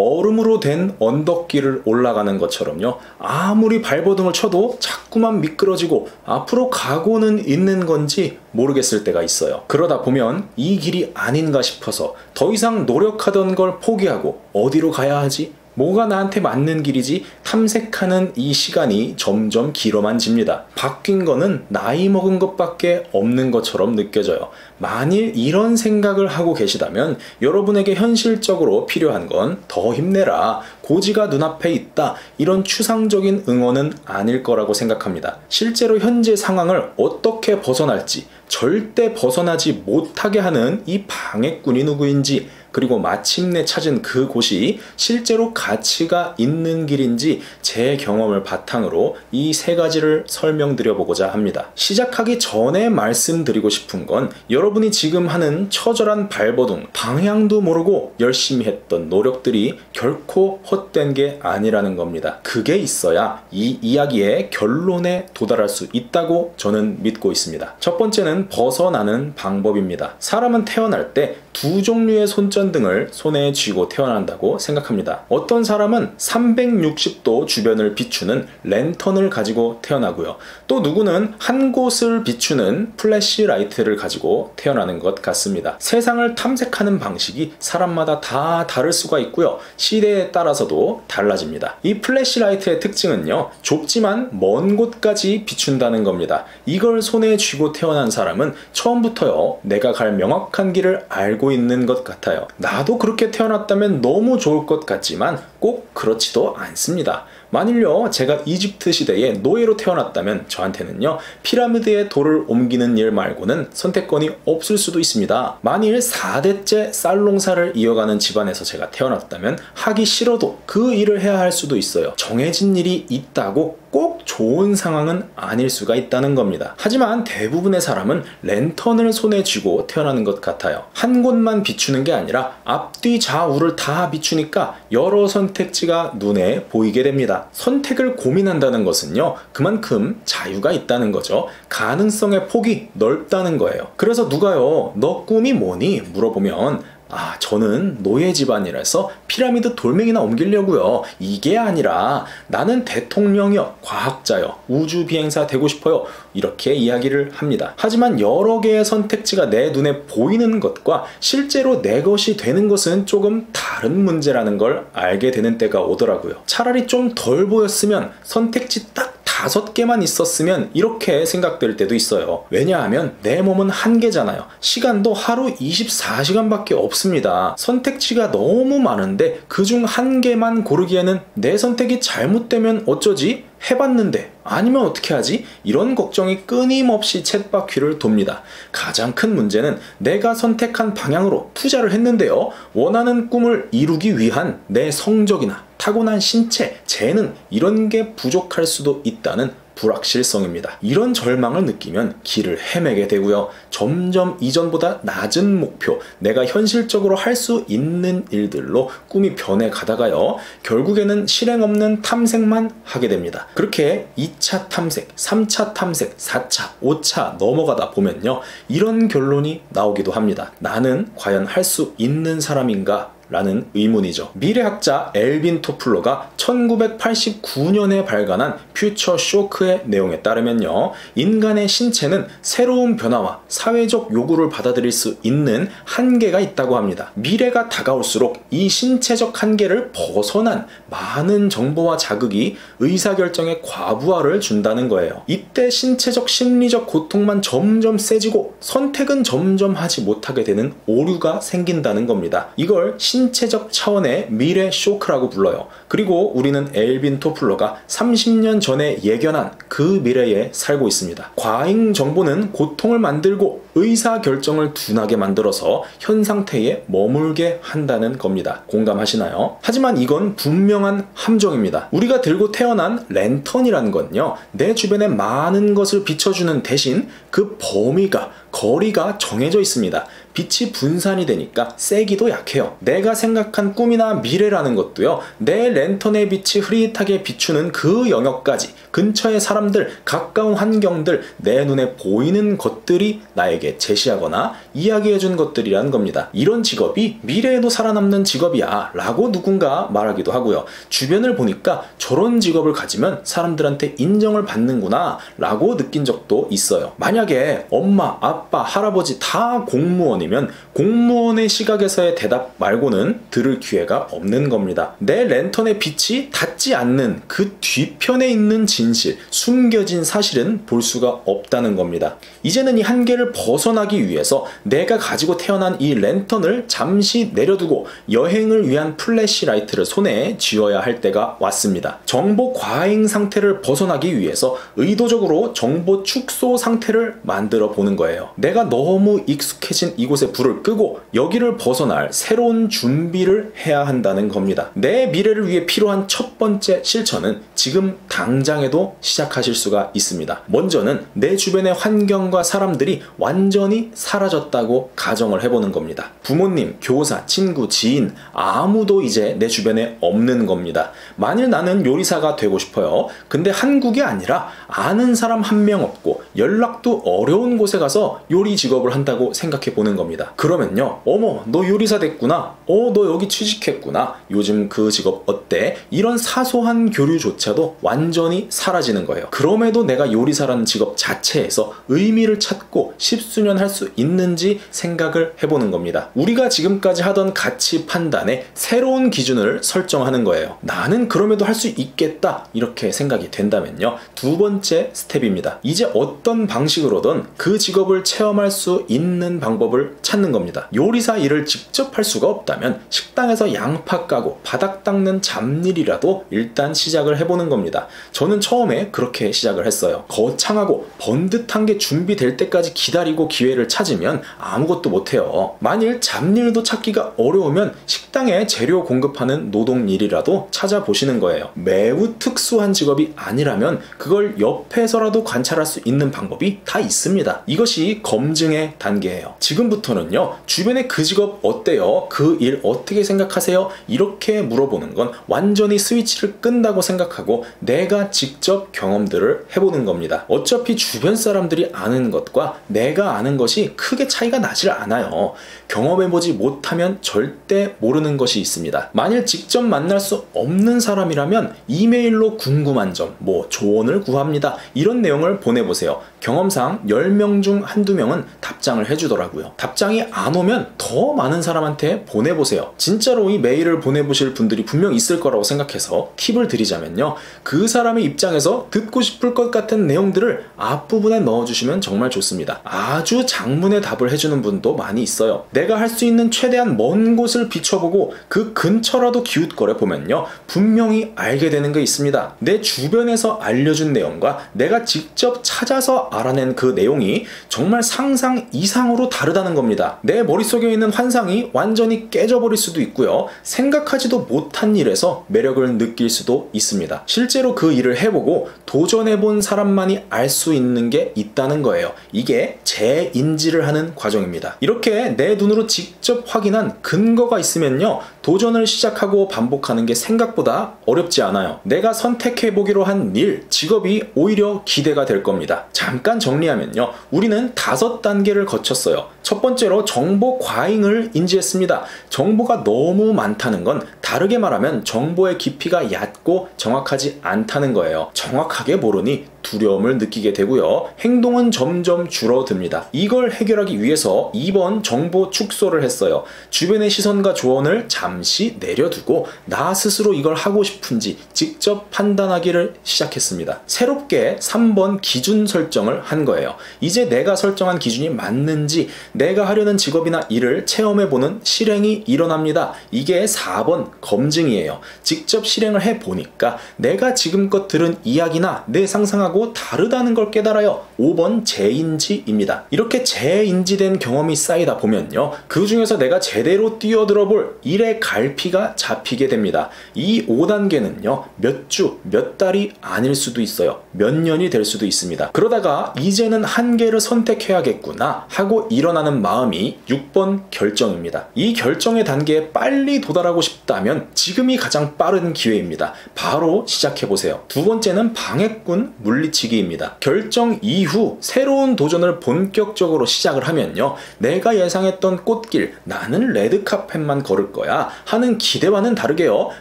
얼음으로 된 언덕길을 올라가는 것처럼요. 아무리 발버둥을 쳐도 자꾸만 미끄러지고 앞으로 가고는 있는 건지 모르겠을 때가 있어요. 그러다 보면 이 길이 아닌가 싶어서 더 이상 노력하던 걸 포기하고 어디로 가야 하지? 뭐가 나한테 맞는 길이지? 탐색하는 이 시간이 점점 길어만 집니다. 바뀐 거는 나이 먹은 것밖에 없는 것처럼 느껴져요. 만일 이런 생각을 하고 계시다면 여러분에게 현실적으로 필요한 건 더 힘내라, 고지가 눈앞에 있다, 이런 추상적인 응원은 아닐 거라고 생각합니다. 실제로 현재 상황을 어떻게 벗어날지, 절대 벗어나지 못하게 하는 이 방해꾼이 누구인지, 그리고 마침내 찾은 그곳이 실제로 가치가 있는 길인지 제 경험을 바탕으로 이 세 가지를 설명드려 보고자 합니다. 시작하기 전에 말씀드리고 싶은 건 여러분이 지금 하는 처절한 발버둥, 방향도 모르고 열심히 했던 노력들이 결코 헛된 게 아니라는 겁니다. 그게 있어야 이 이야기의 결론에 도달할 수 있다고 저는 믿고 있습니다. 첫 번째는 벗어나는 방법입니다. 사람은 태어날 때 두 종류의 손전등을 손에 쥐고 태어난다고 생각합니다. 어떤 사람은 360도 주변을 비추는 랜턴을 가지고 태어나고요. 또 누구는 한 곳을 비추는 플래시라이트를 가지고 태어나는 것 같습니다. 세상을 탐색하는 방식이 사람마다 다 다를 수가 있고요. 시대에 따라서도 달라집니다. 이 플래시라이트의 특징은요, 좁지만 먼 곳까지 비춘다는 겁니다. 이걸 손에 쥐고 태어난 사람은 처음부터요, 내가 갈 명확한 길을 알고 있는 것 같아요. 나도 그렇게 태어났다면 너무 좋을 것 같지만 꼭 그렇지도 않습니다. 만일요, 제가 이집트 시대에 노예로 태어났다면 저한테는요, 피라미드에 돌을 옮기는 일 말고는 선택권이 없을 수도 있습니다. 만일 4대째 쌀농사를 이어가는 집안에서 제가 태어났다면 하기 싫어도 그 일을 해야 할 수도 있어요. 정해진 일이 있다고 꼭 좋은 상황은 아닐 수가 있다는 겁니다. 하지만 대부분의 사람은 랜턴을 손에 쥐고 태어나는 것 같아요. 한 곳만 비추는 게 아니라 앞뒤 좌우를 다 비추니까 여러 선택지가 눈에 보이게 됩니다. 선택을 고민한다는 것은요, 그만큼 자유가 있다는 거죠. 가능성의 폭이 넓다는 거예요. 그래서 누가요, 너 꿈이 뭐니? 물어보면 저는 노예 집안이라서 피라미드 돌멩이나 옮기려고요. 이게 아니라 나는 대통령이요, 과학자요, 우주 비행사 되고 싶어요. 이렇게 이야기를 합니다. 하지만 여러 개의 선택지가 내 눈에 보이는 것과 실제로 내 것이 되는 것은 조금 다른 문제라는 걸 알게 되는 때가 오더라고요. 차라리 좀 덜 보였으면, 선택지 딱 5개만 있었으면, 이렇게 생각될 때도 있어요. 왜냐하면 내 몸은 한계잖아요. 시간도 하루 24시간밖에 없습니다. 선택지가 너무 많은데 그중 한 개만 고르기에는 내 선택이 잘못되면 어쩌지? 해봤는데 아니면 어떻게 하지? 이런 걱정이 끊임없이 쳇바퀴를 돕니다. 가장 큰 문제는 내가 선택한 방향으로 투자를 했는데요, 원하는 꿈을 이루기 위한 내 성적이나 타고난 신체, 재능, 이런 게 부족할 수도 있다는 불확실성입니다. 이런 절망을 느끼면 길을 헤매게 되고요. 점점 이전보다 낮은 목표, 내가 현실적으로 할 수 있는 일들로 꿈이 변해가다가요, 결국에는 실행 없는 탐색만 하게 됩니다. 그렇게 2차 탐색, 3차 탐색, 4차, 5차 넘어가다 보면요, 이런 결론이 나오기도 합니다. 나는 과연 할 수 있는 사람인가? 라는 의문이죠. 미래학자 엘빈 토플러가 1989년에 발간한 퓨처 쇼크의 내용에 따르면요, 인간의 신체는 새로운 변화와 사회적 요구를 받아들일 수 있는 한계가 있다고 합니다. 미래가 다가올수록 이 신체적 한계를 벗어난 많은 정보와 자극이 의사결정에 과부하를 준다는 거예요. 이때 신체적 심리적 고통만 점점 세지고 선택은 점점 하지 못하게 되는 오류가 생긴다는 겁니다. 이걸 신체적 차원의 미래 쇼크라고 불러요. 그리고 우리는 엘빈 토플러가 30년 전에 예견한 그 미래에 살고 있습니다. 과잉 정보는 고통을 만들고 의사결정을 둔하게 만들어서 현 상태에 머물게 한다는 겁니다. 공감하시나요? 하지만 이건 분명한 함정입니다. 우리가 들고 태어난 랜턴이라는 건요, 내 주변에 많은 것을 비춰주는 대신 그 범위가, 거리가 정해져 있습니다. 빛이 분산이 되니까 세기도 약해요. 내가 생각한 꿈이나 미래라는 것도요, 내 랜턴의 빛이 흐릿하게 비추는 그 영역까지, 근처의 사람들, 가까운 환경들, 내 눈에 보이는 것들이 나에게 나에게 제시하거나 이야기해준 것들이란 겁니다. 이런 직업이 미래에도 살아남는 직업이야 라고 누군가 말하기도 하고요. 주변을 보니까 저런 직업을 가지면 사람들한테 인정을 받는구나 라고 느낀 적도 있어요. 만약에 엄마, 아빠, 할아버지 다 공무원이면 공무원의 시각에서의 대답 말고는 들을 기회가 없는 겁니다. 내 랜턴의 빛이 닿지 않는 그 뒤편에 있는 진실, 숨겨진 사실은 볼 수가 없다는 겁니다. 이제는 이 한계를 벗어나기 위해서 내가 가지고 태어난 이 랜턴을 잠시 내려두고 여행을 위한 플래시라이트를 손에 쥐어야 할 때가 왔습니다. 정보 과잉 상태를 벗어나기 위해서 의도적으로 정보 축소 상태를 만들어 보는 거예요. 내가 너무 익숙해진 이곳에 불을 끄고 여기를 벗어날 새로운 준비를 해야 한다는 겁니다. 내 미래를 위해 필요한 첫 번째 실천은 지금 당장에도 시작하실 수가 있습니다. 먼저는 내 주변의 환경과 사람들이 완전히 사라졌다고 가정을 해보는 겁니다. 부모님, 교사, 친구, 지인 아무도 이제 내 주변에 없는 겁니다. 만일 나는 요리사가 되고 싶어요. 근데 한국이 아니라 아는 사람 한 명 없고 연락도 어려운 곳에 가서 요리 직업을 한다고 생각해 보는 겁니다. 그러면요, 어머 너 요리사 됐구나, 너 여기 취직했구나, 요즘 그 직업 어때? 이런 사소한 교류조차도 완전히 사라지는 거예요. 그럼에도 내가 요리사라는 직업 자체에서 의미를 찾고 십수년 할 수 있는지 생각을 해보는 겁니다. 우리가 지금까지 하던 가치 판단에 새로운 기준을 설정하는 거예요. 나는 그럼에도 할 수 있겠다 이렇게 생각이 된다면요, 두 번째 스텝입니다. 이제 어떤 방식으로든 그 직업을 체험할 수 있는 방법을 찾는 겁니다. 요리사 일을 직접 할 수가 없다면 식당에서 양파 까고 바닥 닦는 잡일이라도 일단 시작을 해보는 겁니다. 저는 처음에 그렇게 시작을 했어요. 거창하고 번듯한 게 준비될 때까지 기다리고 기회를 찾으면 아무것도 못해요. 만일 잡일도 찾기가 어려우면 식당에 재료 공급하는 노동일이라도 찾아보시는 거예요. 매우 특수한 직업이 아니라면 그걸 옆에서라도 관찰할 수 있는 방법이 다 있습니다. 이것이 검증의 단계예요. 지금부터는요, 주변에 그 직업 어때요? 그 일 어떻게 생각하세요? 이렇게 물어보는 건 완전히 스위치를 끈다고 생각하고 내가 직접 경험들을 해보는 겁니다. 어차피 주변 사람들이 아는 것과 내가 아는 것이 크게 차이가 나질 않아요. 경험해보지 못하면 절대 모르는 것이 있습니다. 만일 직접 만날 수 없는 사람이라면 이메일로 궁금한 점, 조언을 구합니다, 이런 내용을 보내보세요. 경험상 10명 중 한두 명은 답장을 해주더라고요. 답장이 안 오면 더 많은 사람한테 보내보세요. 진짜로 이 메일을 보내보실 분들이 분명 있을 거라고 생각해서 팁을 드리자면요, 그 사람의 입장에서 듣고 싶을 것 같은 내용들을 앞부분에 넣어주시면 정말 좋습니다. 아주 장문의 답을 해주는 분도 많이 있어요. 내가 할 수 있는 최대한 먼 곳을 비춰보고 그 근처라도 기웃거려 보면요, 분명히 알게 되는 게 있습니다. 내 주변에서 알려준 내용과 내가 직접 찾아서 알아낸 그 내용이 정말 상상 이상으로 다르다는 겁니다. 내 머릿속에 있는 환상이 완전히 깨져버릴 수도 있고요, 생각하지도 못한 일에서 매력을 느낄 수도 있습니다. 실제로 그 일을 해보고 도전해본 사람만이 알 수 있는 게 있다는 거예요. 이게 재인지를 하는 과정입니다. 이렇게 내 눈으로 직접 확인한 근거가 있으면요, 도전을 시작하고 반복하는 게 생각보다 어렵지 않아요. 내가 선택해보기로 한 일, 직업이 오히려 기대가 될 겁니다. 잠깐 정리하면요, 우리는 5단계를 거쳤어요. 첫 번째로 정보 과잉을 인지했습니다. 정보가 너무 많다는 건 다르게 말하면 정보의 깊이가 얕고 정확하지 않다는 거예요. 정확하게 모르니 두려움을 느끼게 되고요, 행동은 점점 줄어듭니다. 이걸 해결하기 위해서 2번 정보 축소를 했어요. 주변의 시선과 조언을 잠시 내려두고 나 스스로 이걸 하고 싶은지 직접 판단하기를 시작했습니다. 새롭게 3번 기준 설정을 한 거예요. 이제 내가 설정한 기준이 맞는지 내가 하려는 직업이나 일을 체험해보는 실행이 일어납니다. 이게 4번 검증이에요. 직접 실행을 해보니까 내가 지금껏 들은 이야기나 내 상상하고 다르다는 걸 깨달아요. 5번 재인지입니다. 이렇게 재인지된 경험이 쌓이다 보면요, 그 중에서 내가 제대로 뛰어들어 볼 일의 갈피가 잡히게 됩니다. 이 5단계는요, 몇 주, 몇 달이 아닐 수도 있어요. 몇 년이 될 수도 있습니다. 그러다가 이제는 한계를 선택해야겠구나 하고 일어나는 하는 마음이 6번 결정입니다. 이 결정의 단계에 빨리 도달하고 싶다면 지금이 가장 빠른 기회입니다. 바로 시작해보세요. 두 번째는 방해꾼 물리치기입니다. 결정 이후 새로운 도전을 본격적으로 시작을 하면요, 내가 예상했던 꽃길, 나는 레드카펫만 걸을 거야 하는 기대와는 다르게요,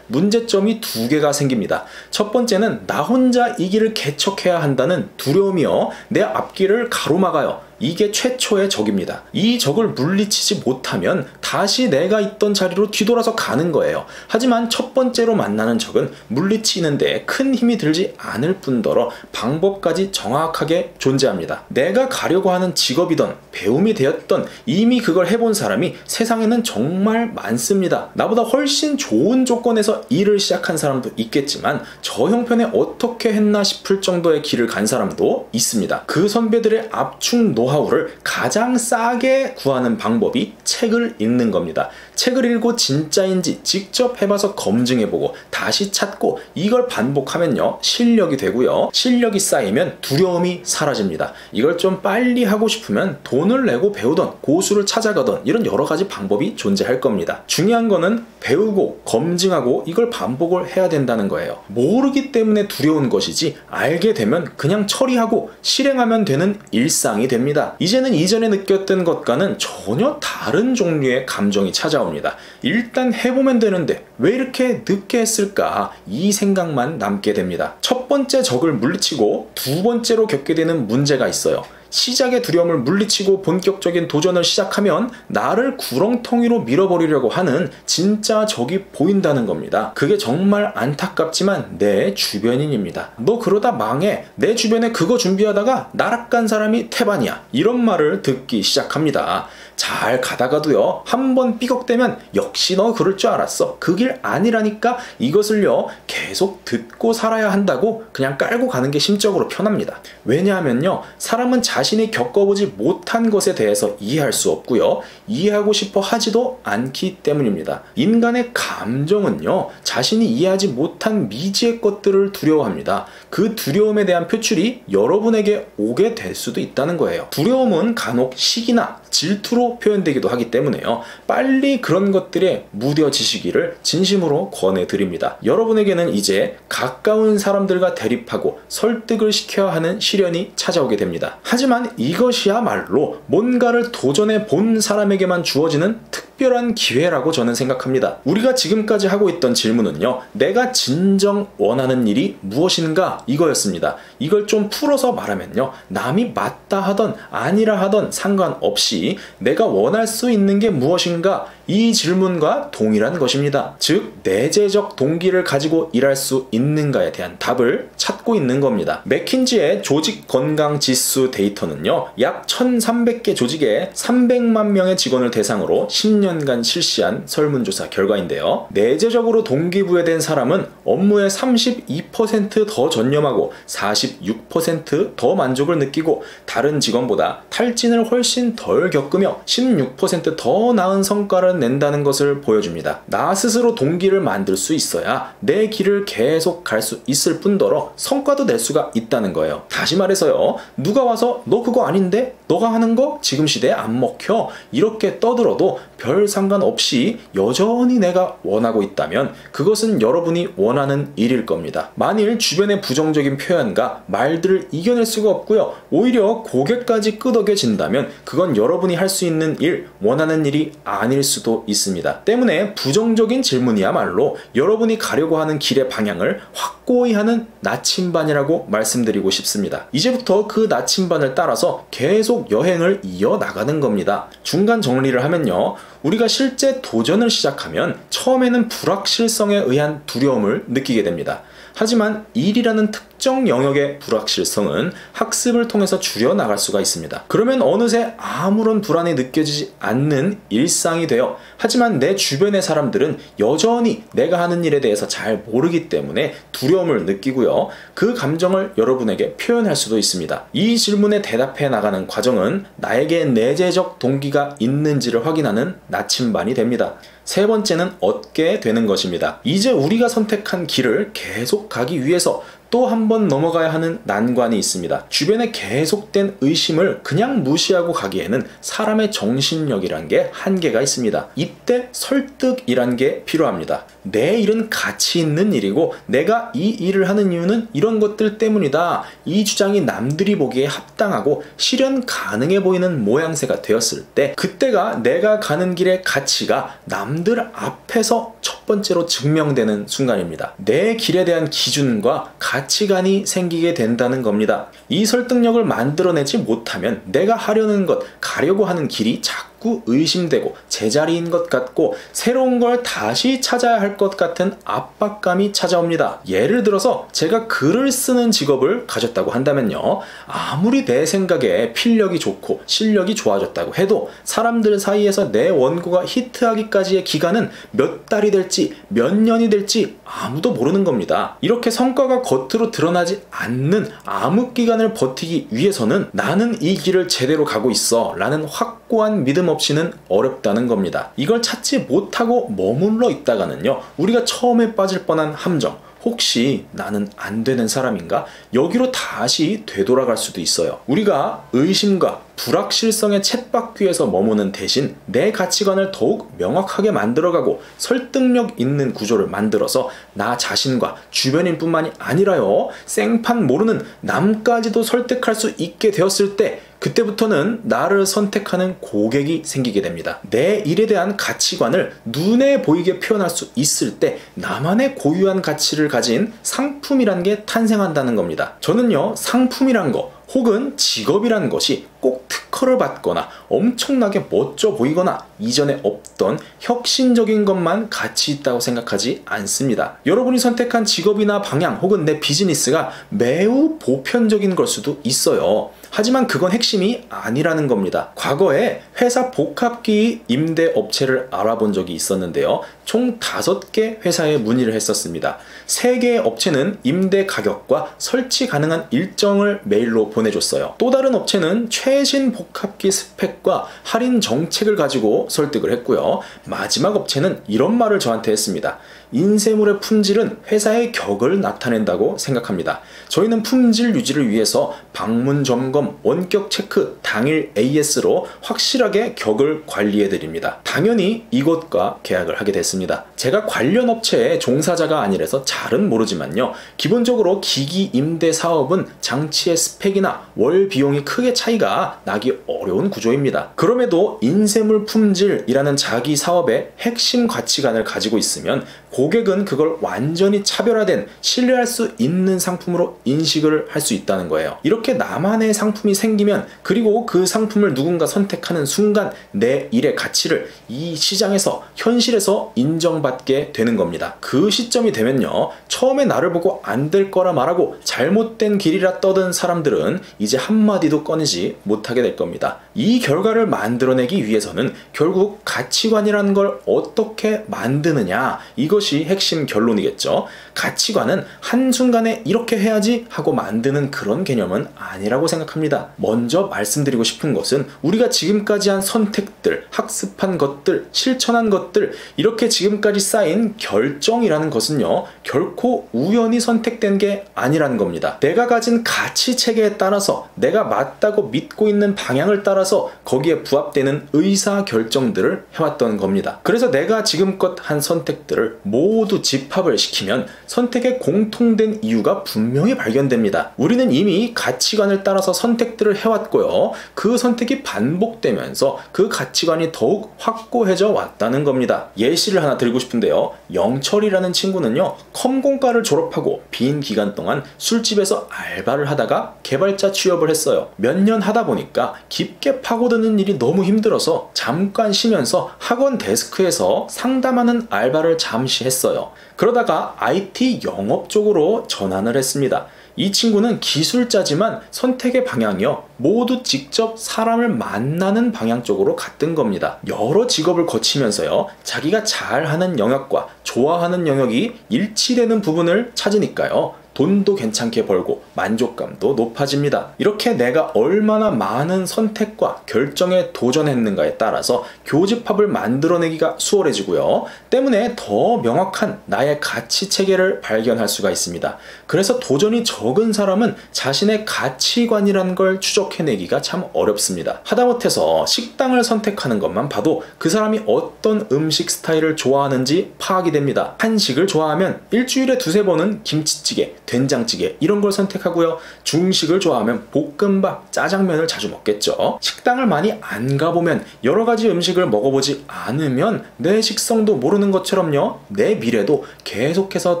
문제점이 두 개가 생깁니다. 첫 번째는 나 혼자 이 길을 개척해야 한다는 두려움이요, 내 앞길을 가로막아요. 이게 최초의 적입니다. 이 적을 물리치지 못하면 다시 내가 있던 자리로 뒤돌아서 가는 거예요. 하지만 첫 번째로 만나는 적은 물리치는데 큰 힘이 들지 않을 뿐더러 방법까지 정확하게 존재합니다. 내가 가려고 하는 직업이든 배움이 되었던 이미 그걸 해본 사람이 세상에는 정말 많습니다. 나보다 훨씬 좋은 조건에서 일을 시작한 사람도 있겠지만 저 형편에 어떻게 했나 싶을 정도의 길을 간 사람도 있습니다. 그 선배들의 압축 노하우를 가장 싸게 구하는 방법이 책을 읽는 겁니다. 책을 읽고 진짜인지 직접 해봐서 검증해보고 다시 찾고 이걸 반복하면요, 실력이 되고요, 실력이 쌓이면 두려움이 사라집니다. 이걸 좀 빨리 하고 싶으면 돈을 내고 배우던 고수를 찾아가던 이런 여러 가지 방법이 존재할 겁니다. 중요한 거는 배우고 검증하고 이걸 반복을 해야 된다는 거예요. 모르기 때문에 두려운 것이지 알게 되면 그냥 처리하고 실행하면 되는 일상이 됩니다. 이제는 이전에 느꼈던 것과는 전혀 다른 종류의 감정이 찾아옵니다. 일단 해보면 되는데 왜 이렇게 늦게 했을까, 이 생각만 남게 됩니다. 첫 번째 적을 물리치고 두 번째로 겪게 되는 문제가 있어요. 시작의 두려움을 물리치고 본격적인 도전을 시작하면 나를 구렁텅이로 밀어버리려고 하는 진짜 적이 보인다는 겁니다. 그게 정말 안타깝지만 내 주변인입니다. 너 그러다 망해. 내 주변에 그거 준비하다가 나락간 사람이 태반이야. 이런 말을 듣기 시작합니다. 잘 가다가도요, 한번 삐걱대면 역시 너 그럴 줄 알았어. 그 길 아니라니까. 이것을요, 계속 듣고 살아야 한다고 그냥 깔고 가는 게 심적으로 편합니다. 왜냐하면요, 사람은 자신이 겪어보지 못한 것에 대해서 이해할 수 없고요, 이해하고 싶어 하지도 않기 때문입니다. 인간의 감정은요, 자신이 이해하지 못한 미지의 것들을 두려워합니다. 그 두려움에 대한 표출이 여러분에게 오게 될 수도 있다는 거예요. 두려움은 간혹 시기나 질투로 표현되기도 하기 때문에요, 빨리 그런 것들에 무뎌지시기를 진심으로 권해드립니다. 여러분에게는 이제 가까운 사람들과 대립하고 설득을 시켜야 하는 시련이 찾아오게 됩니다. 하지만 이것이야말로 뭔가를 도전해 본 사람에게만 주어지는 특별한 기회라고 저는 생각합니다. 우리가 지금까지 하고 있던 질문은요, 내가 진정 원하는 일이 무엇인가, 이거였습니다. 이걸 좀 풀어서 말하면요, 남이 맞다 하던 아니라 하던 상관없이 내가 원할 수 있는 게 무엇인가, 이 질문과 동일한 것입니다. 즉, 내재적 동기를 가지고 일할 수 있는가에 대한 답을 찾고 있는 겁니다. 맥킨지의 조직 건강 지수 데이터는요, 약 1300개 조직에 300만 명의 직원을 대상으로 10년간 실시한 설문조사 결과인데요, 내재적으로 동기부여된 사람은 업무에 32% 더 전념하고 46% 더 만족을 느끼고 다른 직원보다 탈진을 훨씬 덜 겪으며 16% 더 나은 성과를 낸다는 것을 보여줍니다. 나 스스로 동기를 만들 수 있어야 내 길을 계속 갈 수 있을 뿐더러 성과도 낼 수가 있다는 거예요. 다시 말해서요, 누가 와서 너 그거 아닌데? 너가 하는 거 지금 시대에 안 먹혀? 이렇게 떠들어도 별 상관없이 여전히 내가 원하고 있다면 그것은 여러분이 원하는 일일 겁니다. 만일 주변의 부정적인 표현과 말들을 이겨낼 수가 없고요, 오히려 고개까지 끄덕여진다면 그건 여러분이 할 수 있는 일, 원하는 일이 아닐 수도 있습니다. 때문에 부정적인 질문이야말로 여러분이 가려고 하는 길의 방향을 확고히 하는 나침반이라고 말씀드리고 싶습니다. 이제부터 그 나침반을 따라서 계속 여행을 이어나가는 겁니다. 중간 정리를 하면요, 우리가 실제 도전을 시작하면 처음에는 불확실성에 의한 두려움을 느끼게 됩니다. 하지만 일이라는 특정 영역의 불확실성은 학습을 통해서 줄여나갈 수가 있습니다. 그러면 어느새 아무런 불안이 느껴지지 않는 일상이 되어, 하지만 내 주변의 사람들은 여전히 내가 하는 일에 대해서 잘 모르기 때문에 두려움을 느끼고요, 그 감정을 여러분에게 표현할 수도 있습니다. 이 질문에 대답해 나가는 과정은 나에게 내재적 동기가 있는지를 확인하는 나침반이 됩니다. 세 번째는 얻게 되는 것입니다. 이제 우리가 선택한 길을 계속 가기 위해서 또 한 번 넘어가야 하는 난관이 있습니다. 주변에 계속된 의심을 그냥 무시하고 가기에는 사람의 정신력이란 게 한계가 있습니다. 이때 설득이란 게 필요합니다. 내 일은 가치 있는 일이고 내가 이 일을 하는 이유는 이런 것들 때문이다. 이 주장이 남들이 보기에 합당하고 실현 가능해 보이는 모양새가 되었을 때, 그때가 내가 가는 길의 가치가 남들 앞에서 첫 번째로 증명되는 순간입니다. 내 길에 대한 기준과 가치관이 생기게 된다는 겁니다. 이 설득력을 만들어내지 못하면 내가 하려는 것, 가려고 하는 길이 자꾸 의심되고 제자리인 것 같고 새로운 걸 다시 찾아야 할 것 같은 압박감이 찾아옵니다. 예를 들어서 제가 글을 쓰는 직업을 가졌다고 한다면요, 아무리 내 생각에 필력이 좋고 실력이 좋아졌다고 해도 사람들 사이에서 내 원고가 히트하기까지의 기간은 몇 달이 될지 몇 년이 될지 아무도 모르는 겁니다. 이렇게 성과가 겉으로 드러나지 않는 암흑기간을 버티기 위해서는 나는 이 길을 제대로 가고 있어 라는 확고한 믿음 없이는 어렵다는 겁니다. 이걸 찾지 못하고 머물러 있다가는요, 우리가 처음에 빠질 뻔한 함정, 혹시 나는 안 되는 사람인가? 여기로 다시 되돌아갈 수도 있어요. 우리가 의심과 불확실성의 쳇바퀴에서 머무는 대신 내 가치관을 더욱 명확하게 만들어가고 설득력 있는 구조를 만들어서 나 자신과 주변인 뿐만이 아니라요, 생판 모르는 남까지도 설득할 수 있게 되었을 때, 그때부터는 나를 선택하는 고객이 생기게 됩니다. 내 일에 대한 가치관을 눈에 보이게 표현할 수 있을 때 나만의 고유한 가치를 가진 상품이란 게 탄생한다는 겁니다. 저는요, 상품이란 거 혹은 직업이란 것이 꼭 특허를 받거나 엄청나게 멋져 보이거나 이전에 없던 혁신적인 것만 가치 있다고 생각하지 않습니다. 여러분이 선택한 직업이나 방향 혹은 내 비즈니스가 매우 보편적인 걸 수도 있어요. 하지만 그건 핵심이 아니라는 겁니다. 과거에 회사 복합기 임대 업체를 알아본 적이 있었는데요, 총 5개 회사에 문의를 했었습니다. 3개의 업체는 임대 가격과 설치 가능한 일정을 메일로 보내줬어요. 또 다른 업체는 최신 복합기 스펙과 할인 정책을 가지고 설득을 했고요. 마지막 업체는 이런 말을 저한테 했습니다. 인쇄물의 품질은 회사의 격을 나타낸다고 생각합니다. 저희는 품질 유지를 위해서 방문 점검, 원격 체크, 당일 AS로 확실하게 격을 관리해 드립니다. 당연히 이곳과 계약을 하게 됐습니다. 제가 관련 업체의 종사자가 아니라서 잘은 모르지만요, 기본적으로 기기 임대 사업은 장치의 스펙이나 월 비용이 크게 차이가 나기 어려운 구조입니다. 그럼에도 인쇄물 품질이라는 자기 사업의 핵심 가치관을 가지고 있으면 고객은 그걸 완전히 차별화된 신뢰할 수 있는 상품으로 인식을 할 수 있다는 거예요. 이렇게 나만의 상품이 생기면, 그리고 그 상품을 누군가 선택하는 순간 내 일의 가치를 이 시장에서, 현실에서 인정받게 되는 겁니다. 그 시점이 되면요, 처음에 나를 보고 안 될 거라 말하고 잘못된 길이라 떠든 사람들은 이제 한마디도 꺼내지 못하게 될 겁니다. 이 결과를 만들어내기 위해서는 결국 가치관이라는 걸 어떻게 만드느냐, 이것이 핵심 결론이겠죠. 가치관은 한순간에 이렇게 해야지 하고 만드는 그런 개념은 아니라고 생각합니다. 먼저 말씀드리고 싶은 것은 우리가 지금까지 한 선택들, 학습한 것들, 실천한 것들, 이렇게 지금까지 쌓인 결정이라는 것은요, 결코 우연히 선택된 게 아니라는 겁니다. 내가 가진 가치 체계에 따라서, 내가 맞다고 믿고 있는 방향을 따라서 거기에 부합되는 의사 결정들을 해왔던 겁니다. 그래서 내가 지금껏 한 선택들을 모두 집합을 시키면 선택의 공통된 이유가 분명히 발견됩니다. 우리는 이미 가치관을 따라서 선택들을 해왔고요, 그 선택이 반복되면서 그 가치관이 더욱 확고해져 왔다는 겁니다. 예시를 하나 드리고 싶은데요, 영철이라는 친구는요, 컴공과를 졸업하고 빈 기간 동안 술집에서 알바를 하다가 개발자 취업을 했어요. 몇 년 하다 보니까 깊게 파고드는 일이 너무 힘들어서 잠깐 쉬면서 학원 데스크에서 상담하는 알바를 잠시 했어요. 그러다가 IT 영업 쪽으로 전환을 했습니다. 이 친구는 기술자지만 선택의 방향이요, 모두 직접 사람을 만나는 방향 쪽으로 갔던 겁니다. 여러 직업을 거치면서요, 자기가 잘하는 영역과 좋아하는 영역이 일치되는 부분을 찾으니까요, 돈도 괜찮게 벌고 만족감도 높아집니다. 이렇게 내가 얼마나 많은 선택과 결정에 도전했는가에 따라서 교집합을 만들어내기가 수월해지고요. 때문에 더 명확한 나의 가치 체계를 발견할 수가 있습니다. 그래서 도전이 적은 사람은 자신의 가치관이라는 걸 추적해내기가 참 어렵습니다. 하다못해서 식당을 선택하는 것만 봐도 그 사람이 어떤 음식 스타일을 좋아하는지 파악이 됩니다. 한식을 좋아하면 일주일에 두세 번은 김치찌개, 된장찌개 이런 걸 선택하고요. 중식을 좋아하면 볶음밥, 짜장면을 자주 먹겠죠. 식당을 많이 안 가보면 여러 가지 음식을 먹어보지 않으면 내 식성도 모르는 것처럼요. 내 미래도 계속해서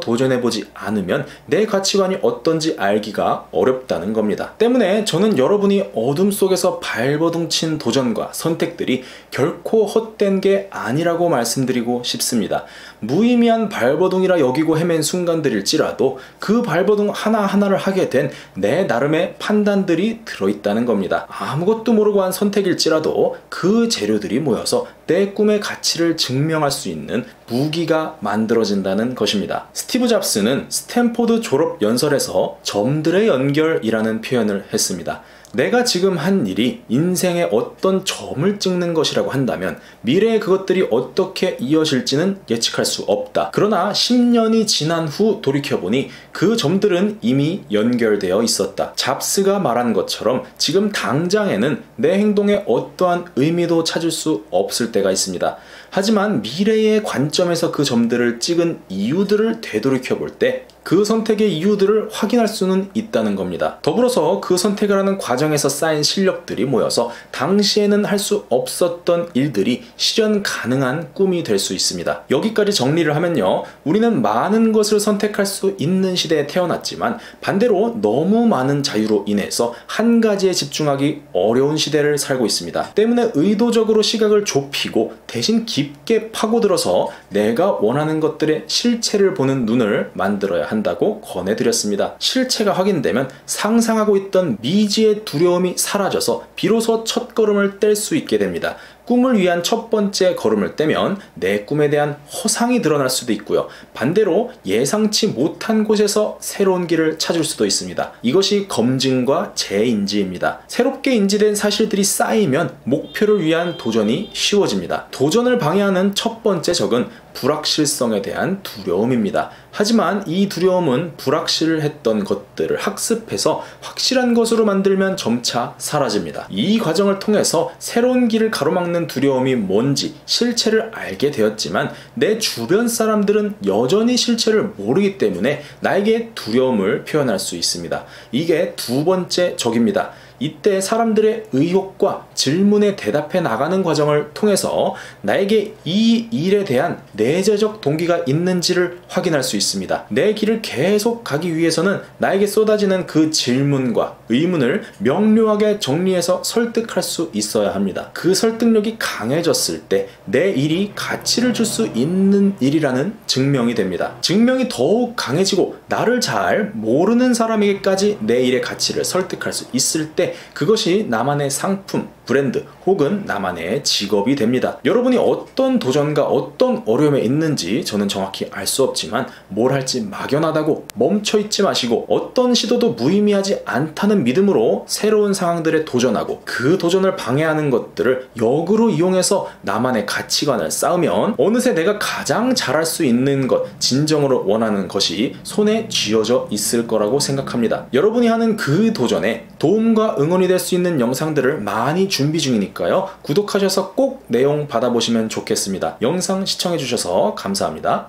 도전해보지 않으면 내 가치관이 어떤지 알기가 어렵다는 겁니다. 때문에 저는 여러분이 어둠 속에서 발버둥 친 도전과 선택들이 결코 헛된 게 아니라고 말씀드리고 싶습니다. 무의미한 발버둥이라 여기고 헤맨 순간들일지라도 그 발버둥 하나하나를 하게 된 내 나름의 판단들이 들어있다는 겁니다. 아무것도 모르고 한 선택일지라도 그 재료들이 모여서 내 꿈의 가치를 증명할 수 있는 무기가 만들어진다는 것입니다. 스티브 잡스는 스탠포드 졸업 연설에서 점들의 연결이라는 표현을 했습니다. 내가 지금 한 일이 인생의 어떤 점을 찍는 것이라고 한다면 미래에 그것들이 어떻게 이어질지는 예측할 수 없다. 그러나 10년이 지난 후 돌이켜보니 그 점들은 이미 연결되어 있었다. 잡스가 말한 것처럼 지금 당장에는 내 행동에 어떠한 의미도 찾을 수 없을 때가 있습니다. 하지만 미래의 관점에서 그 점들을 찍은 이유들을 되돌이켜볼 때 그 선택의 이유들을 확인할 수는 있다는 겁니다. 더불어서 그 선택을 하는 과정에서 쌓인 실력들이 모여서 당시에는 할 수 없었던 일들이 실현 가능한 꿈이 될 수 있습니다. 여기까지 정리를 하면요. 우리는 많은 것을 선택할 수 있는 시대에 태어났지만 반대로 너무 많은 자유로 인해서 한 가지에 집중하기 어려운 시대를 살고 있습니다. 때문에 의도적으로 시각을 좁히고 대신 깊게 파고들어서 내가 원하는 것들의 실체를 보는 눈을 만들어야 한다고 권해드렸습니다. 실체가 확인되면 상상하고 있던 미지의 두려움이 사라져서 비로소 첫걸음을 뗄 수 있게 됩니다. 꿈을 위한 첫 번째 걸음을 떼면 내 꿈에 대한 허상이 드러날 수도 있고요. 반대로 예상치 못한 곳에서 새로운 길을 찾을 수도 있습니다. 이것이 검증과 재인지입니다. 새롭게 인지된 사실들이 쌓이면 목표를 위한 도전이 쉬워집니다. 도전을 방해하는 첫 번째 적은 불확실성에 대한 두려움입니다. 하지만 이 두려움은 불확실했던 것들을 학습해서 확실한 것으로 만들면 점차 사라집니다. 이 과정을 통해서 새로운 길을 가로막는 두려움이 뭔지 실체를 알게 되었지만 내 주변 사람들은 여전히 실체를 모르기 때문에 나에게 두려움을 표현할 수 있습니다. 이게 두 번째 적입니다. 이때 사람들의 의혹과 질문에 대답해 나가는 과정을 통해서 나에게 이 일에 대한 내재적 동기가 있는지를 확인할 수 있습니다. 내 길을 계속 가기 위해서는 나에게 쏟아지는 그 질문과 의문을 명료하게 정리해서 설득할 수 있어야 합니다. 그 설득력이 강해졌을 때 내 일이 가치를 줄 수 있는 일이라는 증명이 됩니다. 증명이 더욱 강해지고 나를 잘 모르는 사람에게까지 내 일의 가치를 설득할 수 있을 때 그것이 나만의 상품, 브랜드 혹은 나만의 직업이 됩니다. 여러분이 어떤 도전과 어떤 어려움에 있는지 저는 정확히 알 수 없지만 뭘 할지 막연하다고 멈춰있지 마시고 어떤 시도도 무의미하지 않다는 믿음으로 새로운 상황들에 도전하고 그 도전을 방해하는 것들을 역으로 이용해서 나만의 가치관을 쌓으면 어느새 내가 가장 잘할 수 있는 것, 진정으로 원하는 것이 손에 쥐어져 있을 거라고 생각합니다. 여러분이 하는 그 도전에 도움과 응원이 될 수 있는 영상들을 많이 준비 중이니까요. 구독하셔서 꼭 내용 받아보시면 좋겠습니다. 영상 시청해주셔서 감사합니다.